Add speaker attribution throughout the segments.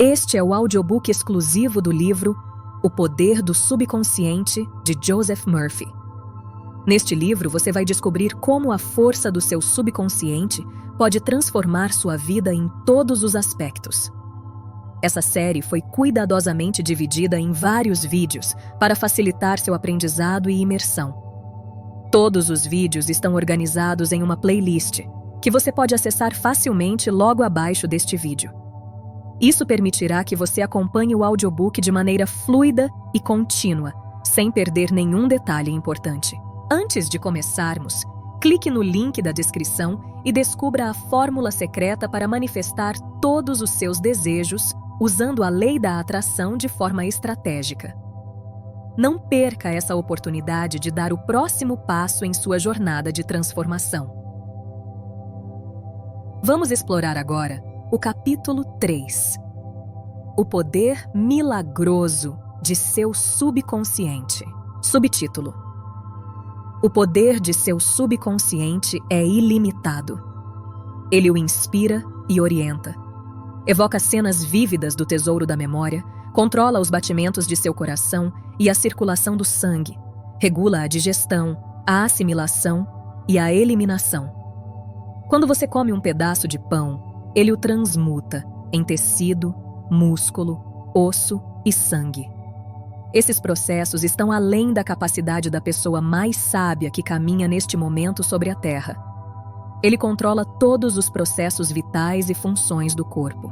Speaker 1: Este é o audiobook exclusivo do livro O Poder do Subconsciente, de Joseph Murphy. Neste livro, você vai descobrir como a força do seu subconsciente pode transformar sua vida em todos os aspectos. Essa série foi cuidadosamente dividida em vários vídeos para facilitar seu aprendizado e imersão. Todos os vídeos estão organizados em uma playlist, que você pode acessar facilmente logo abaixo deste vídeo. Isso permitirá que você acompanhe o audiobook de maneira fluida e contínua, sem perder nenhum detalhe importante. Antes de começarmos, clique no link da descrição e descubra a fórmula secreta para manifestar todos os seus desejos usando a lei da atração de forma estratégica. Não perca essa oportunidade de dar o próximo passo em sua jornada de transformação. Vamos explorar agora o capítulo 3. O poder milagroso de seu subconsciente. Subtítulo: O poder de seu subconsciente é ilimitado. Ele o inspira e orienta. Evoca cenas vívidas do tesouro da memória, controla os batimentos de seu coração e a circulação do sangue, regula a digestão, a assimilação e a eliminação. Quando você come um pedaço de pão, ele o transmuta em tecido, músculo, osso e sangue. Esses processos estão além da capacidade da pessoa mais sábia que caminha neste momento sobre a Terra. Ele controla todos os processos vitais e funções do corpo.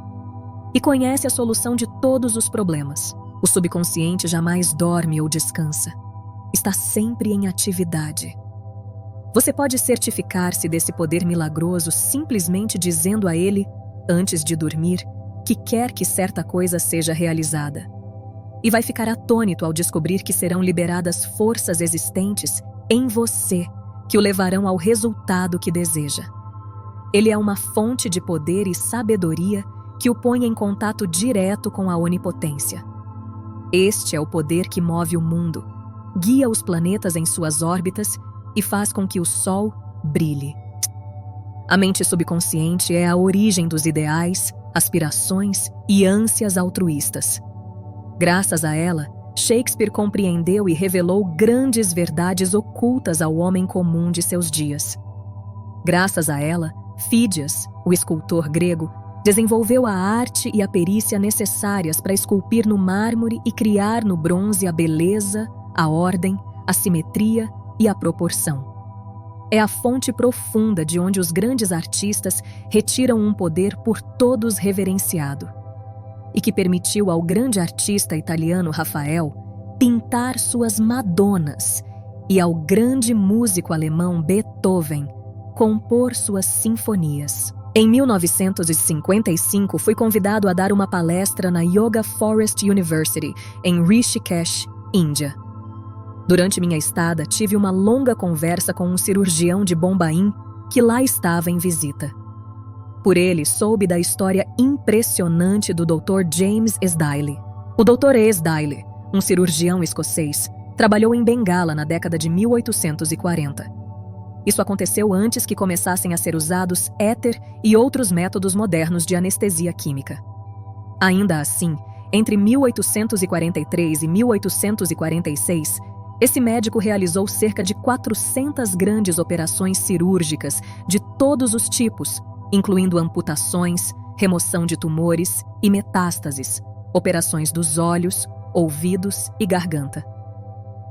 Speaker 1: E conhece a solução de todos os problemas. O subconsciente jamais dorme ou descansa. Está sempre em atividade. Você pode certificar-se desse poder milagroso simplesmente dizendo a ele, antes de dormir, que quer que certa coisa seja realizada. E vai ficar atônito ao descobrir que serão liberadas forças existentes em você que o levarão ao resultado que deseja. Ele é uma fonte de poder e sabedoria que o põe em contato direto com a onipotência. Este é o poder que move o mundo, guia os planetas em suas órbitas e faz com que o Sol brilhe. A mente subconsciente é a origem dos ideais, aspirações e ânsias altruístas. Graças a ela, Shakespeare compreendeu e revelou grandes verdades ocultas ao homem comum de seus dias. Graças a ela, Fídias, o escultor grego, desenvolveu a arte e a perícia necessárias para esculpir no mármore e criar no bronze a beleza, a ordem, a simetria e a proporção. É a fonte profunda de onde os grandes artistas retiram um poder por todos reverenciado, e que permitiu ao grande artista italiano Rafael pintar suas Madonas e ao grande músico alemão Beethoven compor suas sinfonias. Em 1955, fui convidado a dar uma palestra na Yoga Forest University, em Rishikesh, Índia. Durante minha estada, tive uma longa conversa com um cirurgião de Bombaim que lá estava em visita. Por ele, soube da história impressionante do Dr. James Esdaile. O Dr. Esdaile, um cirurgião escocês, trabalhou em Bengala na década de 1840. Isso aconteceu antes que começassem a ser usados éter e outros métodos modernos de anestesia química. Ainda assim, entre 1843 e 1846, esse médico realizou cerca de 400 grandes operações cirúrgicas de todos os tipos, incluindo amputações, remoção de tumores e metástases, operações dos olhos, ouvidos e garganta.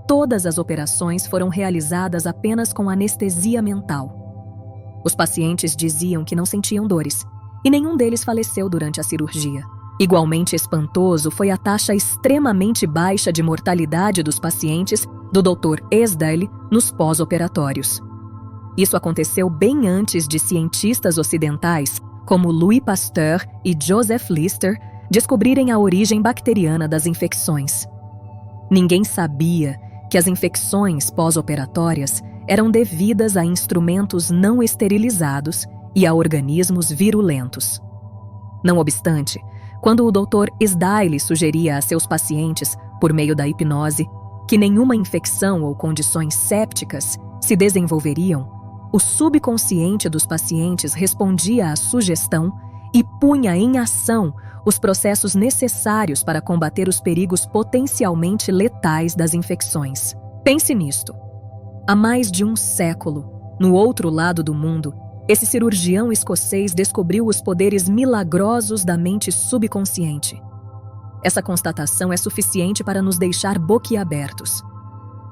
Speaker 1: Todas as operações foram realizadas apenas com anestesia mental. Os pacientes diziam que não sentiam dores, e nenhum deles faleceu durante a cirurgia. Igualmente espantoso foi a taxa extremamente baixa de mortalidade dos pacientes do Dr. Esdaile nos pós-operatórios. Isso aconteceu bem antes de cientistas ocidentais, como Louis Pasteur e Joseph Lister, descobrirem a origem bacteriana das infecções. Ninguém sabia que as infecções pós-operatórias eram devidas a instrumentos não esterilizados e a organismos virulentos. Não obstante, quando o Dr. Esdaile sugeria a seus pacientes, por meio da hipnose, que nenhuma infecção ou condições sépticas se desenvolveriam, o subconsciente dos pacientes respondia à sugestão e punha em ação os processos necessários para combater os perigos potencialmente letais das infecções. Pense nisto. Há mais de um século, no outro lado do mundo, esse cirurgião escocês descobriu os poderes milagrosos da mente subconsciente. Essa constatação é suficiente para nos deixar boquiabertos.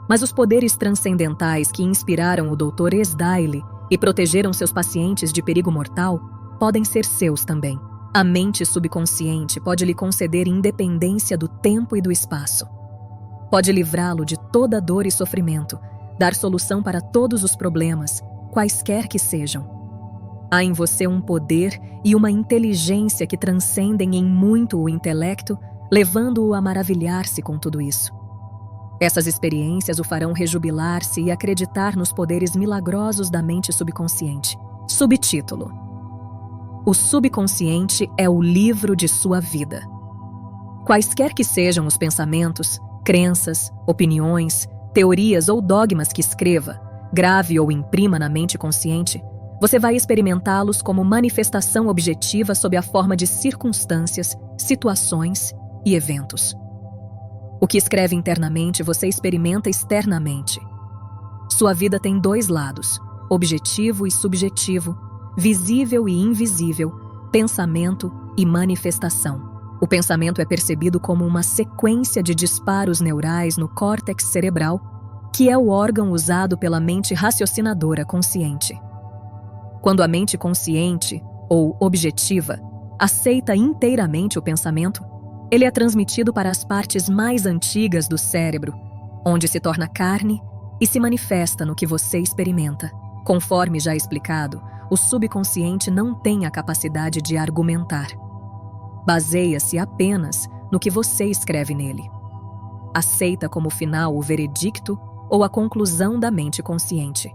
Speaker 1: Mas os poderes transcendentais que inspiraram o Dr. Esdaile e protegeram seus pacientes de perigo mortal podem ser seus também. A mente subconsciente pode lhe conceder independência do tempo e do espaço. Pode livrá-lo de toda dor e sofrimento, dar solução para todos os problemas, quaisquer que sejam. Há em você um poder e uma inteligência que transcendem em muito o intelecto, levando-o a maravilhar-se com tudo isso. Essas experiências o farão rejubilar-se e acreditar nos poderes milagrosos da mente subconsciente. Subtítulo: O subconsciente é o livro de sua vida. Quaisquer que sejam os pensamentos, crenças, opiniões, teorias ou dogmas que escreva, grave ou imprima na mente consciente, você vai experimentá-los como manifestação objetiva sob a forma de circunstâncias, situações e eventos. O que escreve internamente você experimenta externamente. Sua vida tem dois lados, objetivo e subjetivo, visível e invisível, pensamento e manifestação. O pensamento é percebido como uma sequência de disparos neurais no córtex cerebral, que é o órgão usado pela mente raciocinadora consciente. Quando a mente consciente, ou objetiva, aceita inteiramente o pensamento, ele é transmitido para as partes mais antigas do cérebro, onde se torna carne e se manifesta no que você experimenta. Conforme já explicado, o subconsciente não tem a capacidade de argumentar. Baseia-se apenas no que você escreve nele. Aceita como final o veredicto ou a conclusão da mente consciente.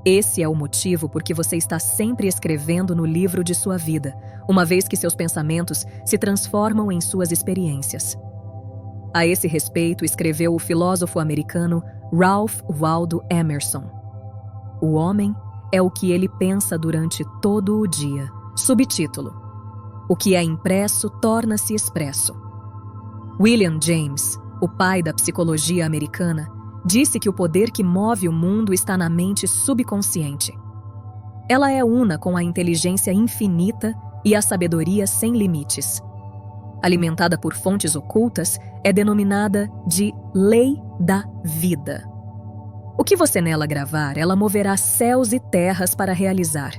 Speaker 1: Esse é o motivo por que você está sempre escrevendo no livro de sua vida, uma vez que seus pensamentos se transformam em suas experiências. A esse respeito, escreveu o filósofo americano Ralph Waldo Emerson: O homem é o que ele pensa durante todo o dia. Subtítulo: O que é impresso torna-se expresso. William James, o pai da psicologia americana, disse que o poder que move o mundo está na mente subconsciente. Ela é una com a inteligência infinita e a sabedoria sem limites. Alimentada por fontes ocultas, é denominada de lei da vida. O que você nela gravar, ela moverá céus e terras para realizar.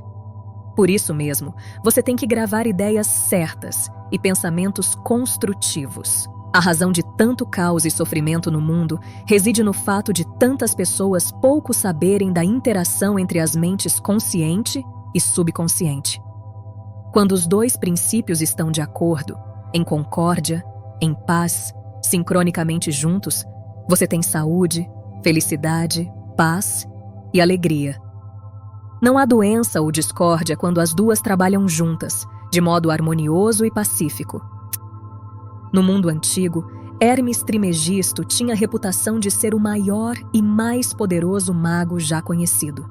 Speaker 1: Por isso mesmo, você tem que gravar ideias certas e pensamentos construtivos. A razão de tanto caos e sofrimento no mundo reside no fato de tantas pessoas pouco saberem da interação entre as mentes consciente e subconsciente. Quando os dois princípios estão de acordo, em concórdia, em paz, sincronicamente juntos, você tem saúde, felicidade, paz e alegria. Não há doença ou discórdia quando as duas trabalham juntas, de modo harmonioso e pacífico. No mundo antigo, Hermes Trismegisto tinha a reputação de ser o maior e mais poderoso mago já conhecido.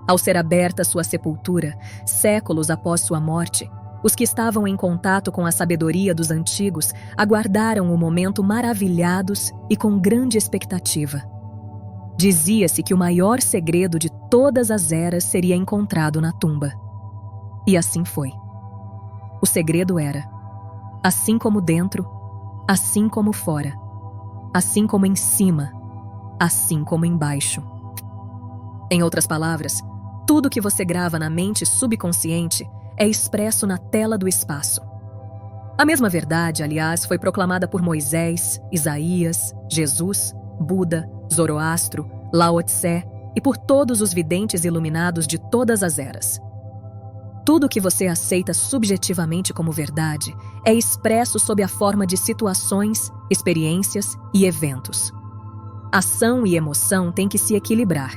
Speaker 1: Ao ser aberta sua sepultura, séculos após sua morte, os que estavam em contato com a sabedoria dos antigos aguardaram o momento maravilhados e com grande expectativa. Dizia-se que o maior segredo de todas as eras seria encontrado na tumba. E assim foi. O segredo era: assim como dentro, assim como fora, assim como em cima, assim como embaixo. Em outras palavras, tudo que você grava na mente subconsciente é expresso na tela do espaço. A mesma verdade, aliás, foi proclamada por Moisés, Isaías, Jesus, Buda, Zoroastro, Lao Tse e por todos os videntes iluminados de todas as eras. Tudo que você aceita subjetivamente como verdade é expresso sob a forma de situações, experiências e eventos. Ação e emoção têm que se equilibrar.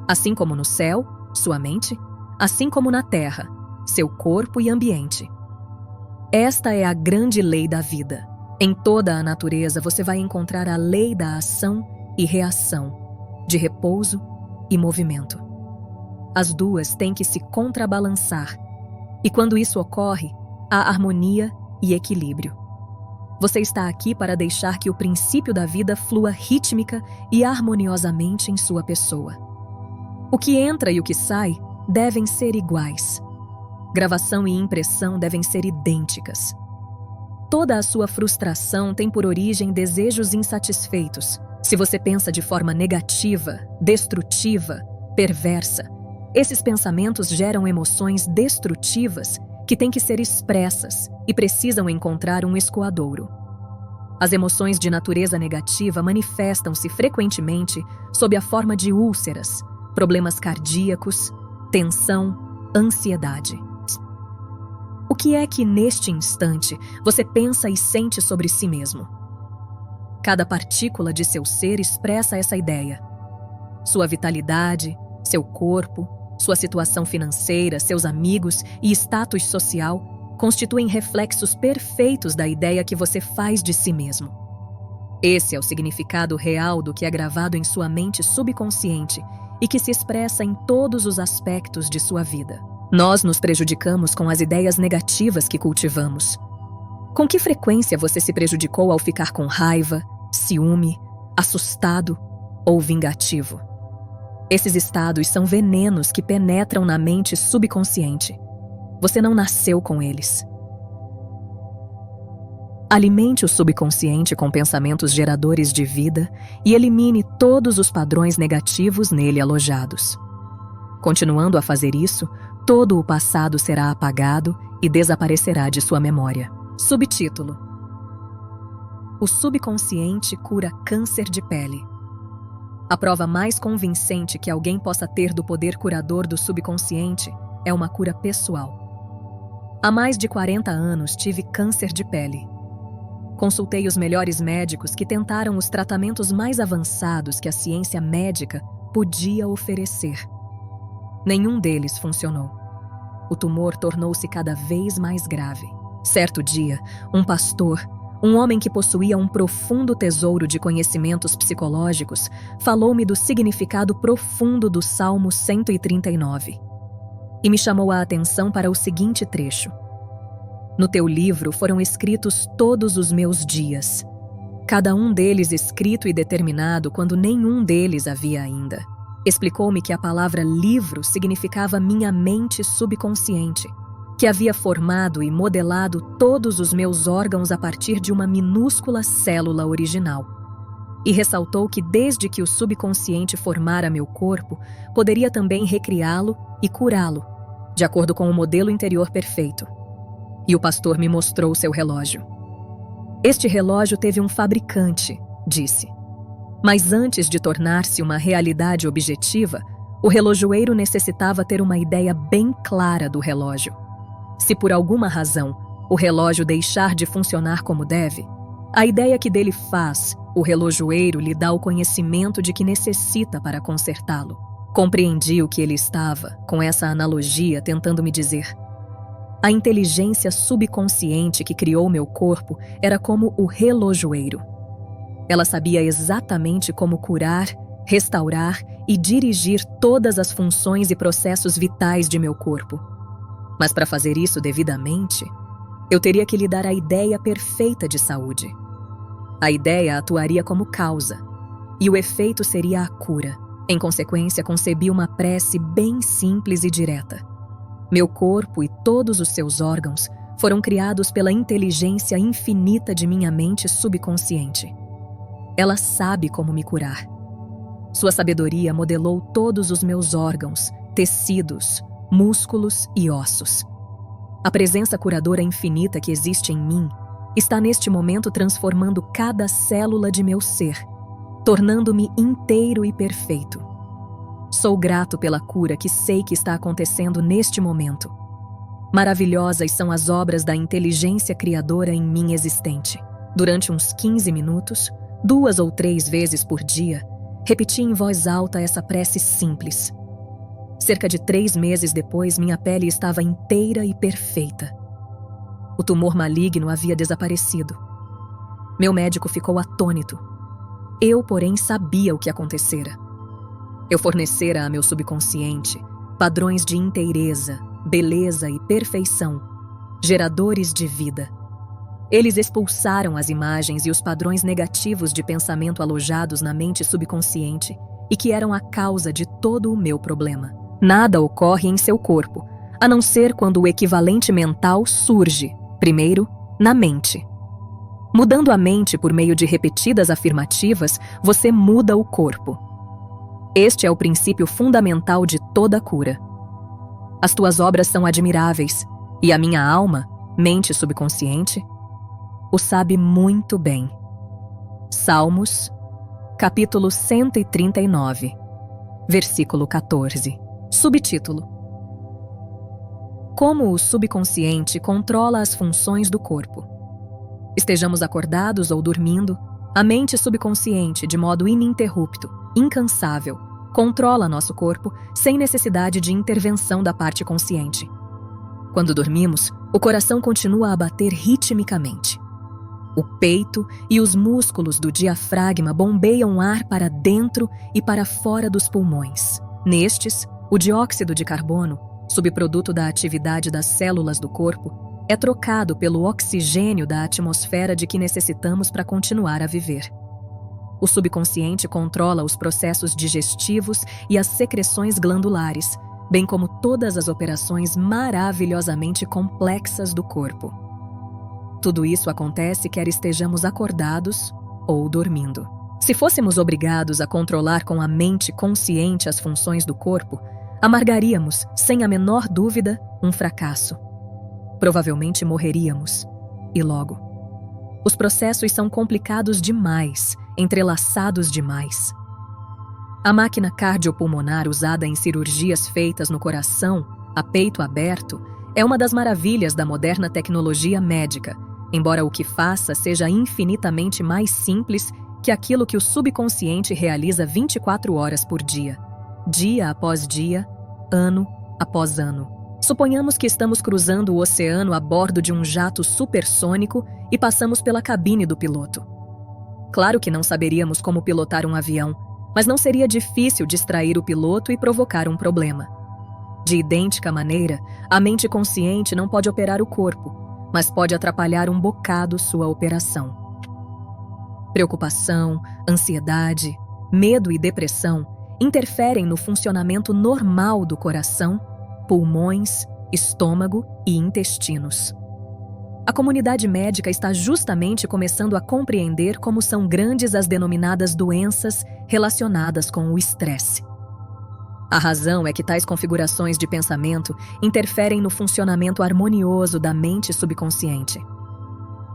Speaker 1: Assim como no céu, sua mente, assim como na terra, seu corpo e ambiente. Esta é a grande lei da vida. Em toda a natureza você vai encontrar a lei da ação e reação, de repouso e movimento. As duas têm que se contrabalançar, e quando isso ocorre, a harmonia e equilíbrio. Você está aqui para deixar que o princípio da vida flua rítmica e harmoniosamente em sua pessoa. O que entra e o que sai devem ser iguais. Gravação e impressão devem ser idênticas. Toda a sua frustração tem por origem desejos insatisfeitos. Se você pensa de forma negativa, destrutiva, perversa, esses pensamentos geram emoções destrutivas que têm que ser expressas e precisam encontrar um escoadouro. As emoções de natureza negativa manifestam-se frequentemente sob a forma de úlceras, problemas cardíacos, tensão, ansiedade. O que é que, neste instante, você pensa e sente sobre si mesmo? Cada partícula de seu ser expressa essa ideia. Sua vitalidade, seu corpo, sua situação financeira, seus amigos e status social constituem reflexos perfeitos da ideia que você faz de si mesmo. Esse é o significado real do que é gravado em sua mente subconsciente e que se expressa em todos os aspectos de sua vida. Nós nos prejudicamos com as ideias negativas que cultivamos. Com que frequência você se prejudicou ao ficar com raiva, ciúme, assustado ou vingativo? Esses estados são venenos que penetram na mente subconsciente. Você não nasceu com eles. Alimente o subconsciente com pensamentos geradores de vida e elimine todos os padrões negativos nele alojados. Continuando a fazer isso, todo o passado será apagado e desaparecerá de sua memória. Subtítulo: O subconsciente cura câncer de pele. A prova mais convincente que alguém possa ter do poder curador do subconsciente é uma cura pessoal. Há mais de 40 anos tive câncer de pele. Consultei os melhores médicos que tentaram os tratamentos mais avançados que a ciência médica podia oferecer. Nenhum deles funcionou. O tumor tornou-se cada vez mais grave. Certo dia, um pastor, um homem que possuía um profundo tesouro de conhecimentos psicológicos, falou-me do significado profundo do Salmo 139. E me chamou a atenção para o seguinte trecho: No teu livro foram escritos todos os meus dias, cada um deles escrito e determinado quando nenhum deles havia ainda. Explicou-me que a palavra livro significava minha mente subconsciente, que havia formado e modelado todos os meus órgãos a partir de uma minúscula célula original. E ressaltou que desde que o subconsciente formara meu corpo, poderia também recriá-lo e curá-lo, de acordo com o modelo interior perfeito. E o pastor me mostrou seu relógio. Este relógio teve um fabricante, disse. Mas antes de tornar-se uma realidade objetiva, o relojoeiro necessitava ter uma ideia bem clara do relógio. Se por alguma razão o relógio deixar de funcionar como deve, a ideia que dele faz, o relojoeiro lhe dá o conhecimento de que necessita para consertá-lo. Compreendi o que ele estava, com essa analogia, tentando me dizer. A inteligência subconsciente que criou meu corpo era como o relojoeiro. Ela sabia exatamente como curar, restaurar e dirigir todas as funções e processos vitais de meu corpo. Mas para fazer isso devidamente, eu teria que lhe dar a ideia perfeita de saúde. A ideia atuaria como causa, e o efeito seria a cura. Em consequência, concebi uma prece bem simples e direta. Meu corpo e todos os seus órgãos foram criados pela inteligência infinita de minha mente subconsciente. Ela sabe como me curar. Sua sabedoria modelou todos os meus órgãos, tecidos, músculos e ossos. A presença curadora infinita que existe em mim está neste momento transformando cada célula de meu ser, tornando-me inteiro e perfeito. Sou grato pela cura que sei que está acontecendo neste momento. Maravilhosas são as obras da inteligência criadora em mim existente. Durante uns 15 minutos, 2 ou 3 vezes por dia, repeti em voz alta essa prece simples. Cerca de 3 meses depois, minha pele estava inteira e perfeita. O tumor maligno havia desaparecido. Meu médico ficou atônito. Eu, porém, sabia o que acontecera. Eu fornecera a meu subconsciente padrões de inteireza, beleza e perfeição, geradores de vida. Eles expulsaram as imagens e os padrões negativos de pensamento alojados na mente subconsciente e que eram a causa de todo o meu problema. Nada ocorre em seu corpo, a não ser quando o equivalente mental surge, primeiro, na mente. Mudando a mente por meio de repetidas afirmativas, você muda o corpo. Este é o princípio fundamental de toda cura. As tuas obras são admiráveis, e a minha alma, mente subconsciente, o sabe muito bem. Salmos, capítulo 139, versículo 14. Subtítulo: Como o subconsciente controla as funções do corpo. Estejamos acordados ou dormindo, a mente subconsciente, de modo ininterrupto, incansável, controla nosso corpo sem necessidade de intervenção da parte consciente. Quando dormimos, o coração continua a bater ritmicamente. O peito e os músculos do diafragma bombeiam ar para dentro e para fora dos pulmões. Nestes, o dióxido de carbono, subproduto da atividade das células do corpo, é trocado pelo oxigênio da atmosfera de que necessitamos para continuar a viver. O subconsciente controla os processos digestivos e as secreções glandulares, bem como todas as operações maravilhosamente complexas do corpo. Tudo isso acontece quer estejamos acordados ou dormindo. Se fôssemos obrigados a controlar com a mente consciente as funções do corpo, amargaríamos, sem a menor dúvida, um fracasso. Provavelmente morreríamos, e logo. Os processos são complicados demais, entrelaçados demais. A máquina cardiopulmonar usada em cirurgias feitas no coração, a peito aberto, é uma das maravilhas da moderna tecnologia médica, embora o que faça seja infinitamente mais simples que aquilo que o subconsciente realiza 24 horas por dia após dia, ano após ano. Suponhamos que estamos cruzando o oceano a bordo de um jato supersônico e passamos pela cabine do piloto. Claro que não saberíamos como pilotar um avião, mas não seria difícil distrair o piloto e provocar um problema. De idêntica maneira, a mente consciente não pode operar o corpo, mas pode atrapalhar um bocado sua operação. Preocupação, ansiedade, medo e depressão interferem no funcionamento normal do coração, pulmões, estômago e intestinos. A comunidade médica está justamente começando a compreender como são grandes as denominadas doenças relacionadas com o estresse. A razão é que tais configurações de pensamento interferem no funcionamento harmonioso da mente subconsciente.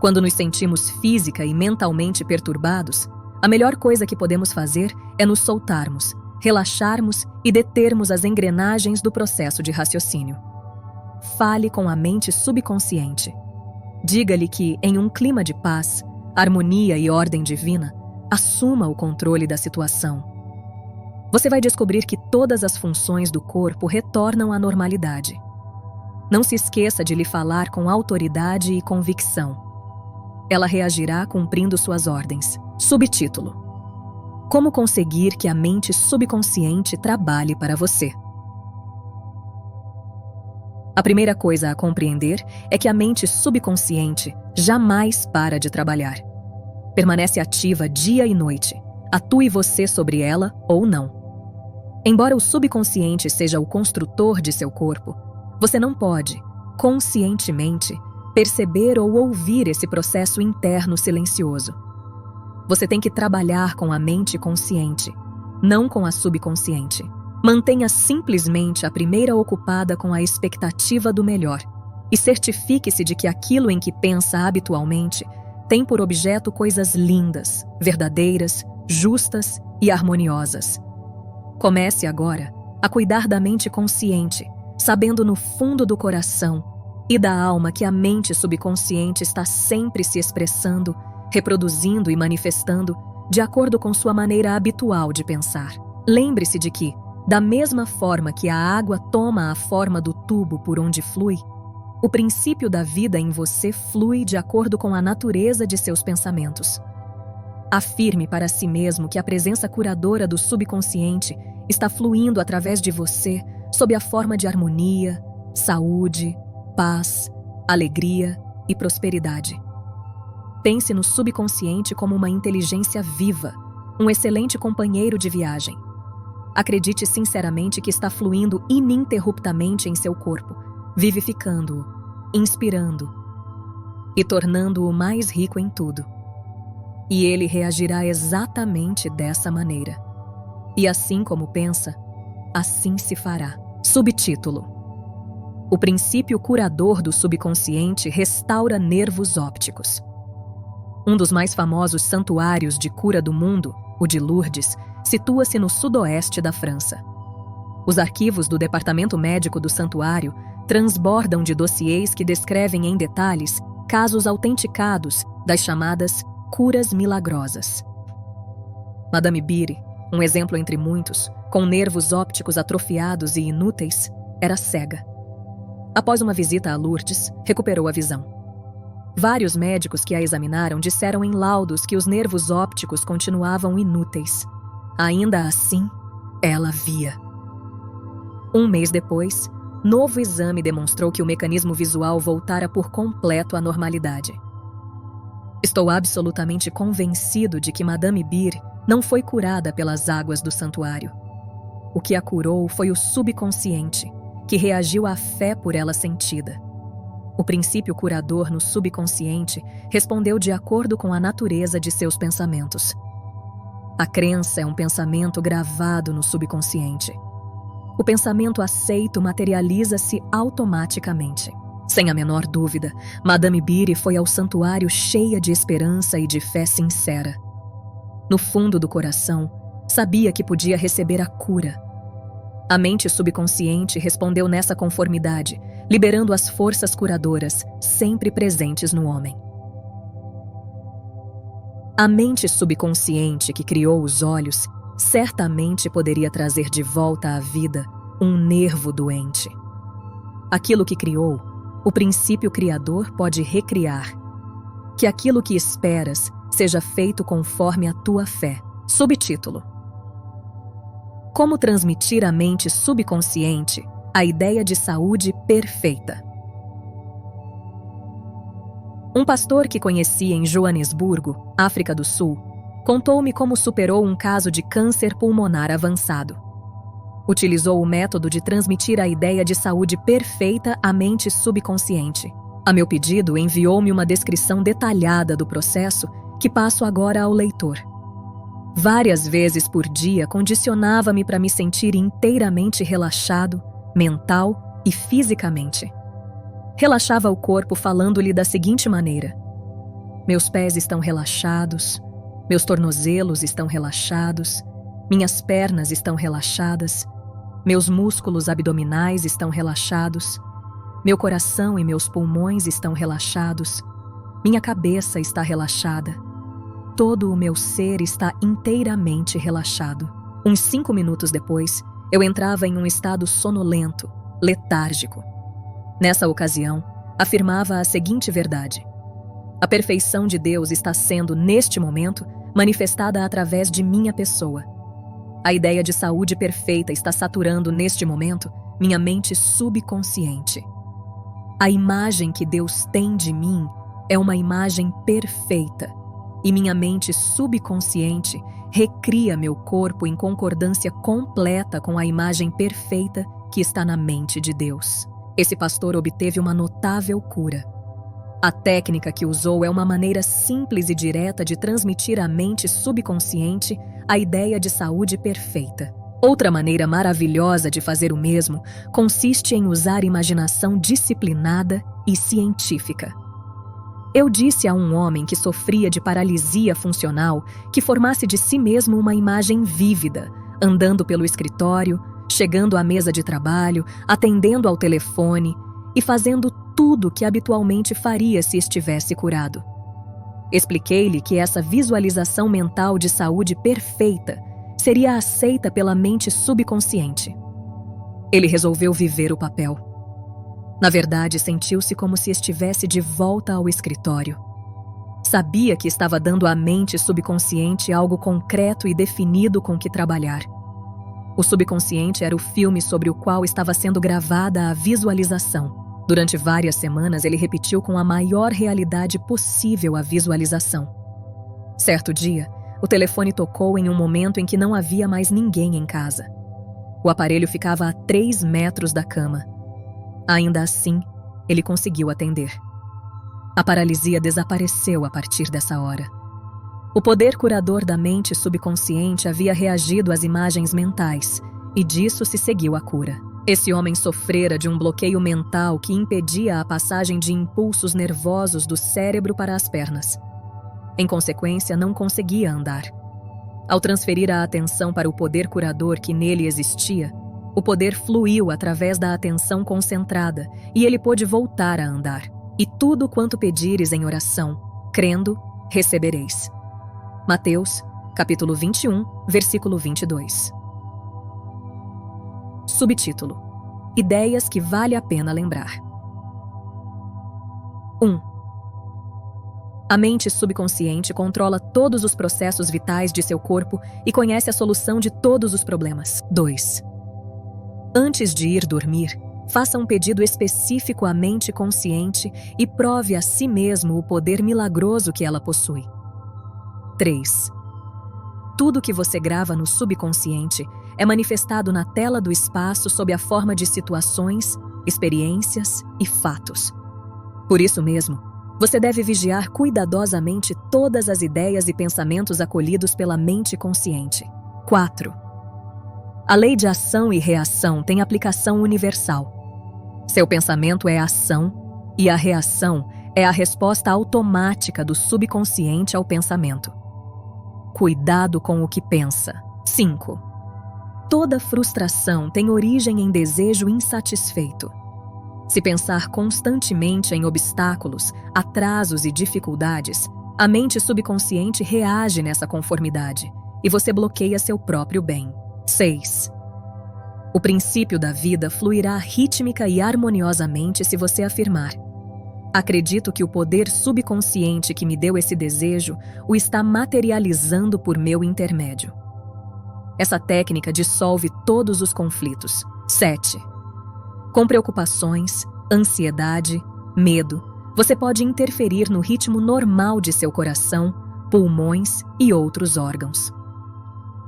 Speaker 1: Quando nos sentimos física e mentalmente perturbados, a melhor coisa que podemos fazer é nos soltarmos, relaxarmos e determos as engrenagens do processo de raciocínio. Fale com a mente subconsciente. Diga-lhe que, em um clima de paz, harmonia e ordem divina, assuma o controle da situação. Você vai descobrir que todas as funções do corpo retornam à normalidade. Não se esqueça de lhe falar com autoridade e convicção. Ela reagirá cumprindo suas ordens. Subtítulo: Como conseguir que a mente subconsciente trabalhe para você? A primeira coisa a compreender é que a mente subconsciente jamais para de trabalhar. Permanece ativa dia e noite, atue você sobre ela ou não. Embora o subconsciente seja o construtor de seu corpo, você não pode, conscientemente, perceber ou ouvir esse processo interno silencioso. Você tem que trabalhar com a mente consciente, não com a subconsciente. Mantenha simplesmente a primeira ocupada com a expectativa do melhor e certifique-se de que aquilo em que pensa habitualmente tem por objeto coisas lindas, verdadeiras, justas e harmoniosas. Comece agora a cuidar da mente consciente, sabendo no fundo do coração e da alma que a mente subconsciente está sempre se expressando, reproduzindo e manifestando de acordo com sua maneira habitual de pensar. Lembre-se de que, da mesma forma que a água toma a forma do tubo por onde flui, o princípio da vida em você flui de acordo com a natureza de seus pensamentos. Afirme para si mesmo que a presença curadora do subconsciente está fluindo através de você sob a forma de harmonia, saúde, paz, alegria e prosperidade. Pense no subconsciente como uma inteligência viva, um excelente companheiro de viagem. Acredite sinceramente que está fluindo ininterruptamente em seu corpo, vivificando-o, inspirando-o e tornando-o mais rico em tudo. E ele reagirá exatamente dessa maneira. E assim como pensa, assim se fará. Subtítulo: O princípio curador do subconsciente restaura nervos ópticos. Um dos mais famosos santuários de cura do mundo, o de Lourdes, situa-se no sudoeste da França. Os arquivos do departamento médico do santuário transbordam de dossiês que descrevem em detalhes casos autenticados das chamadas curas milagrosas. Madame Bire, um exemplo entre muitos, com nervos ópticos atrofiados e inúteis, era cega. Após uma visita a Lourdes, recuperou a visão. Vários médicos que a examinaram disseram em laudos que os nervos ópticos continuavam inúteis. Ainda assim, ela via. Um mês depois, novo exame demonstrou que o mecanismo visual voltara por completo à normalidade. Estou absolutamente convencido de que Madame Bire não foi curada pelas águas do santuário. O que a curou foi o subconsciente, que reagiu à fé por ela sentida. O princípio curador no subconsciente respondeu de acordo com a natureza de seus pensamentos. A crença é um pensamento gravado no subconsciente. O pensamento aceito materializa-se automaticamente. Sem a menor dúvida, Madame Bire foi ao santuário cheia de esperança e de fé sincera. No fundo do coração, sabia que podia receber a cura. A mente subconsciente respondeu nessa conformidade, liberando as forças curadoras sempre presentes no homem. A mente subconsciente que criou os olhos certamente poderia trazer de volta à vida um nervo doente. Aquilo que criou, o princípio criador pode recriar. Que aquilo que esperas seja feito conforme a tua fé. Subtítulo: Como transmitir à mente subconsciente a ideia de saúde perfeita. Um pastor que conheci em Joanesburgo, África do Sul, contou-me como superou um caso de câncer pulmonar avançado. Utilizou o método de transmitir a ideia de saúde perfeita à mente subconsciente. A meu pedido, enviou-me uma descrição detalhada do processo que passo agora ao leitor. Várias vezes por dia condicionava-me para me sentir inteiramente relaxado, mental e fisicamente. Relaxava o corpo falando-lhe da seguinte maneira: meus pés estão relaxados, meus tornozelos estão relaxados, minhas pernas estão relaxadas, meus músculos abdominais estão relaxados, meu coração e meus pulmões estão relaxados, minha cabeça está relaxada. Todo o meu ser está inteiramente relaxado. Uns 5 minutos depois, eu entrava em um estado sonolento, letárgico. Nessa ocasião, afirmava a seguinte verdade: a perfeição de Deus está sendo, neste momento, manifestada através de minha pessoa. A ideia de saúde perfeita está saturando, neste momento, minha mente subconsciente. A imagem que Deus tem de mim é uma imagem perfeita. E minha mente subconsciente recria meu corpo em concordância completa com a imagem perfeita que está na mente de Deus. Esse pastor obteve uma notável cura. A técnica que usou é uma maneira simples e direta de transmitir à mente subconsciente a ideia de saúde perfeita. Outra maneira maravilhosa de fazer o mesmo consiste em usar imaginação disciplinada e científica. Eu disse a um homem que sofria de paralisia funcional que formasse de si mesmo uma imagem vívida, andando pelo escritório, chegando à mesa de trabalho, atendendo ao telefone e fazendo tudo o que habitualmente faria se estivesse curado. Expliquei-lhe que essa visualização mental de saúde perfeita seria aceita pela mente subconsciente. Ele resolveu viver o papel. Na verdade, sentiu-se como se estivesse de volta ao escritório. Sabia que estava dando à mente subconsciente algo concreto e definido com que trabalhar. O subconsciente era o filme sobre o qual estava sendo gravada a visualização. Durante várias semanas, ele repetiu com a maior realidade possível a visualização. Certo dia, o telefone tocou em um momento em que não havia mais ninguém em casa. O aparelho ficava a 3 metros da cama. Ainda assim, ele conseguiu atender. A paralisia desapareceu a partir dessa hora. O poder curador da mente subconsciente havia reagido às imagens mentais, e disso se seguiu a cura. Esse homem sofrera de um bloqueio mental que impedia a passagem de impulsos nervosos do cérebro para as pernas. Em consequência, não conseguia andar. Ao transferir a atenção para o poder curador que nele existia, o poder fluiu através da atenção concentrada e ele pôde voltar a andar. E tudo quanto pedires em oração, crendo, recebereis. Mateus, capítulo 21, versículo 22. Subtítulo: Ideias que vale a pena lembrar. 1. A mente subconsciente controla todos os processos vitais de seu corpo e conhece a solução de todos os problemas. 2. Antes de ir dormir, faça um pedido específico à mente consciente e prove a si mesmo o poder milagroso que ela possui. 3. Tudo que você grava no subconsciente é manifestado na tela do espaço sob a forma de situações, experiências e fatos. Por isso mesmo, você deve vigiar cuidadosamente todas as ideias e pensamentos acolhidos pela mente consciente. 4. A lei de ação e reação tem aplicação universal. Seu pensamento é ação e a reação é a resposta automática do subconsciente ao pensamento. Cuidado com o que pensa. 5. Toda frustração tem origem em desejo insatisfeito. Se pensar constantemente em obstáculos, atrasos e dificuldades, a mente subconsciente reage nessa conformidade e você bloqueia seu próprio bem. 6. O princípio da vida fluirá rítmica e harmoniosamente se você afirmar: acredito que o poder subconsciente que me deu esse desejo o está materializando por meu intermédio. Essa técnica dissolve todos os conflitos. 7. Com preocupações, ansiedade, medo, você pode interferir no ritmo normal de seu coração, pulmões e outros órgãos.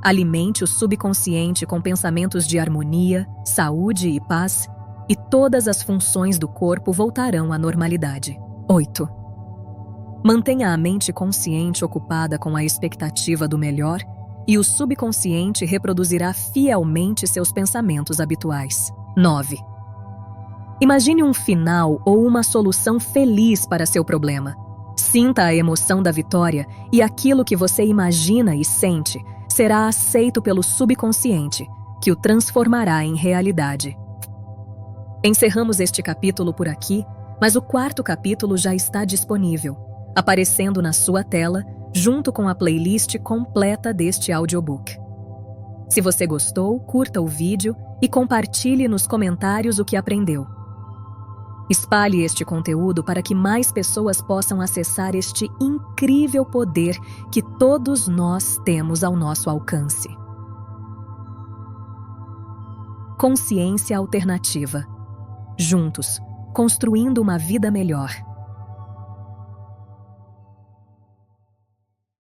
Speaker 1: Alimente o subconsciente com pensamentos de harmonia, saúde e paz, e todas as funções do corpo voltarão à normalidade. 8. Mantenha a mente consciente ocupada com a expectativa do melhor e o subconsciente reproduzirá fielmente seus pensamentos habituais. 9. Imagine um final ou uma solução feliz para seu problema. Sinta a emoção da vitória e aquilo que você imagina e sente será aceito pelo subconsciente, que o transformará em realidade. Encerramos este capítulo por aqui, mas o 4º capítulo já está disponível, aparecendo na sua tela, junto com a playlist completa deste audiobook. Se você gostou, curta o vídeo e compartilhe nos comentários o que aprendeu. Espalhe este conteúdo para que mais pessoas possam acessar este incrível poder que todos nós temos ao nosso alcance. Consciência alternativa. Juntos, construindo uma vida melhor.